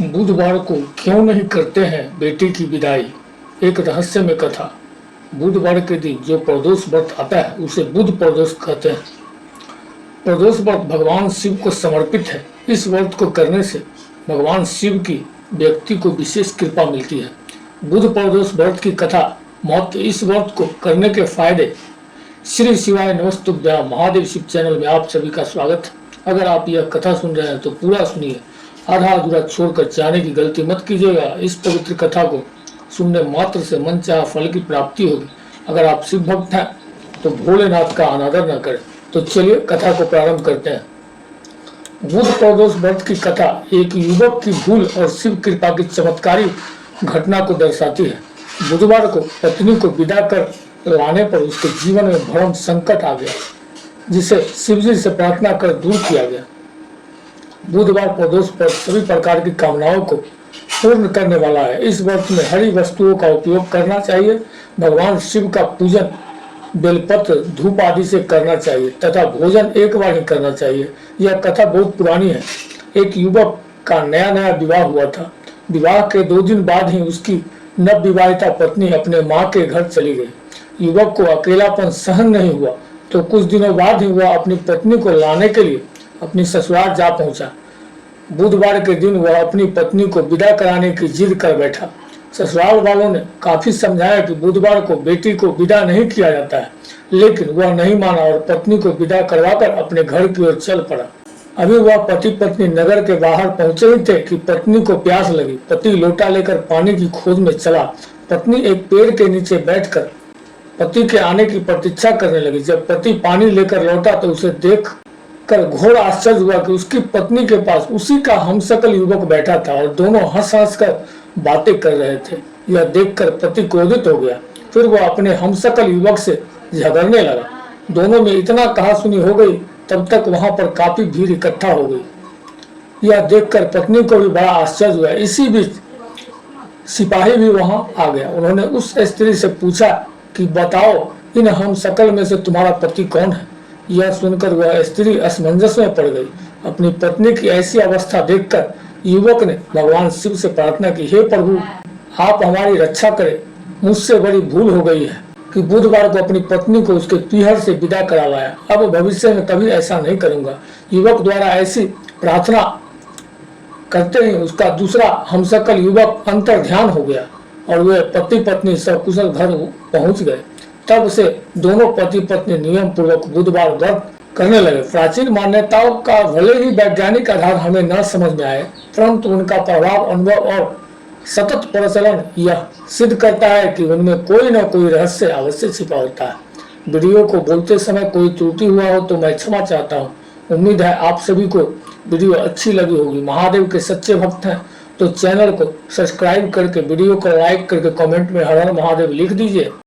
बुधवार को क्यों नहीं करते हैं बेटी की विदाई। एक रहस्यमय कथा। बुधवार के दिन जो प्रदोष व्रत आता है उसे बुध प्रदोष कहते हैं। प्रदोष व्रत भगवान शिव को समर्पित है। इस व्रत को करने से भगवान शिव की व्यक्ति को विशेष कृपा मिलती है। बुध प्रदोष व्रत की कथा महत्व। इस व्रत को करने के फायदे। श्री शिवाय नमस्तुभ्यं महादेव शिव चैनल में आप सभी का स्वागत है। अगर आप यह कथा सुन रहे हैं तो पूरा सुनिए, आधा अधूरा छोड़कर जाने की गलती मत कीजिएगा। इस पवित्र कथा को सुनने मात्र से मनचाहा फल की प्राप्ति होगी। अगर आप शिव भक्त हैं तो भोलेनाथ का अनादर न करें। तो चलिए कथा को प्रारंभ करते हैं। बुध प्रदोष व्रत की कथा एक युवक की भूल और शिव कृपा की चमत्कारिक घटना को दर्शाती है। बुधवार को पत्नी को विदा कर लाने पर उसके जीवन में भरम संकट आ गया, जिसे शिवजी से प्रार्थना कर दूर किया गया। बुधवार प्रदोष पर सभी प्रकार की कामनाओं को पूर्ण करने वाला है। इस व्रत में हरी वस्तुओं का उपयोग करना चाहिए। भगवान शिव का पूजन बेलपत्र धूप आदि से करना चाहिए तथा भोजन एक बार ही करना चाहिए। यह कथा बहुत पुरानी है। एक युवक का नया विवाह हुआ था। विवाह के 2 दिन बाद ही उसकी नवविवाहिता पत्नी अपने माँ के घर चली गई। युवक को अकेलापन सहन नहीं हुआ तो कुछ दिनों बाद ही वह अपनी पत्नी को लाने के लिए अपनी ससुराल जा पहुंचा। बुधवार के दिन वह अपनी पत्नी को विदा कराने की जिद कर बैठा। ससुराल वालों ने काफी समझाया कि बुधवार को बेटी को विदा नहीं किया जाता है, लेकिन वह नहीं माना और पत्नी को विदा करवाकर अपने घर की ओर चल पड़ा। अभी वह पति पत्नी नगर के बाहर पहुंचे ही थे कि पत्नी को प्यास लगी। पति लोटा लेकर पानी की खोज में चला। पत्नी एक पेड़ के नीचे बैठकर पति के आने की प्रतीक्षा करने लगी। जब पति पानी लेकर लौटा तो उसे देख कर घोर आश्चर्य हुआ कि उसकी पत्नी के पास उसी का हमशक्ल युवक बैठा था और दोनों हंस कर बातें कर रहे थे। यह देखकर पति क्रोधित हो गया। फिर वह अपने हमशक्ल युवक से झगड़ने लगा। दोनों में इतना कहासुनी हो गई। तब तक वहां पर काफी भीड़ इकट्ठा हो गई। यह देखकर पत्नी को भी बड़ा आश्चर्य हुआ। इसी बीच सिपाही भी वहां आ गया। उन्होंने उस स्त्री से पूछा कि बताओ, इन हमशक्ल में से तुम्हारा पति कौन है। यह सुनकर वह स्त्री असमंजस में पड़ गई। अपनी पत्नी की ऐसी अवस्था देखकर युवक ने भगवान शिव से प्रार्थना की, हे प्रभु, आप हमारी रक्षा करें। मुझसे बड़ी भूल हो गई है कि बुधवार को अपनी पत्नी को उसके पीहर से विदा करा लाया। अब भविष्य में कभी ऐसा नहीं करूंगा। युवक द्वारा ऐसी प्रार्थना करते ही उसका दूसरा हमशक्ल युवक अंतर ध्यान हो गया और वे पति पत्नी सकुशल घर पहुंच गए। तब से दोनों पति पत्नी नियम पूर्वक बुधवार व्रत करने लगे। प्राचीन मान्यताओं का भले ही वैज्ञानिक आधार हमें न समझ में आए, परंतु उनका प्रभाव, अनुभव और सतत प्रचलन यह सिद्ध करता है कि उनमें कोई न कोई रहस्य अवश्य छिपा होता है। वीडियो को बोलते समय कोई त्रुटि हुआ हो तो मैं क्षमा चाहता हूँ। उम्मीद है आप सभी को वीडियो अच्छी लगी होगी। महादेव के सच्चे भक्त हैं तो चैनल को सब्सक्राइब करके वीडियो को लाइक करके कमेंट में हर हर महादेव लिख दीजिए।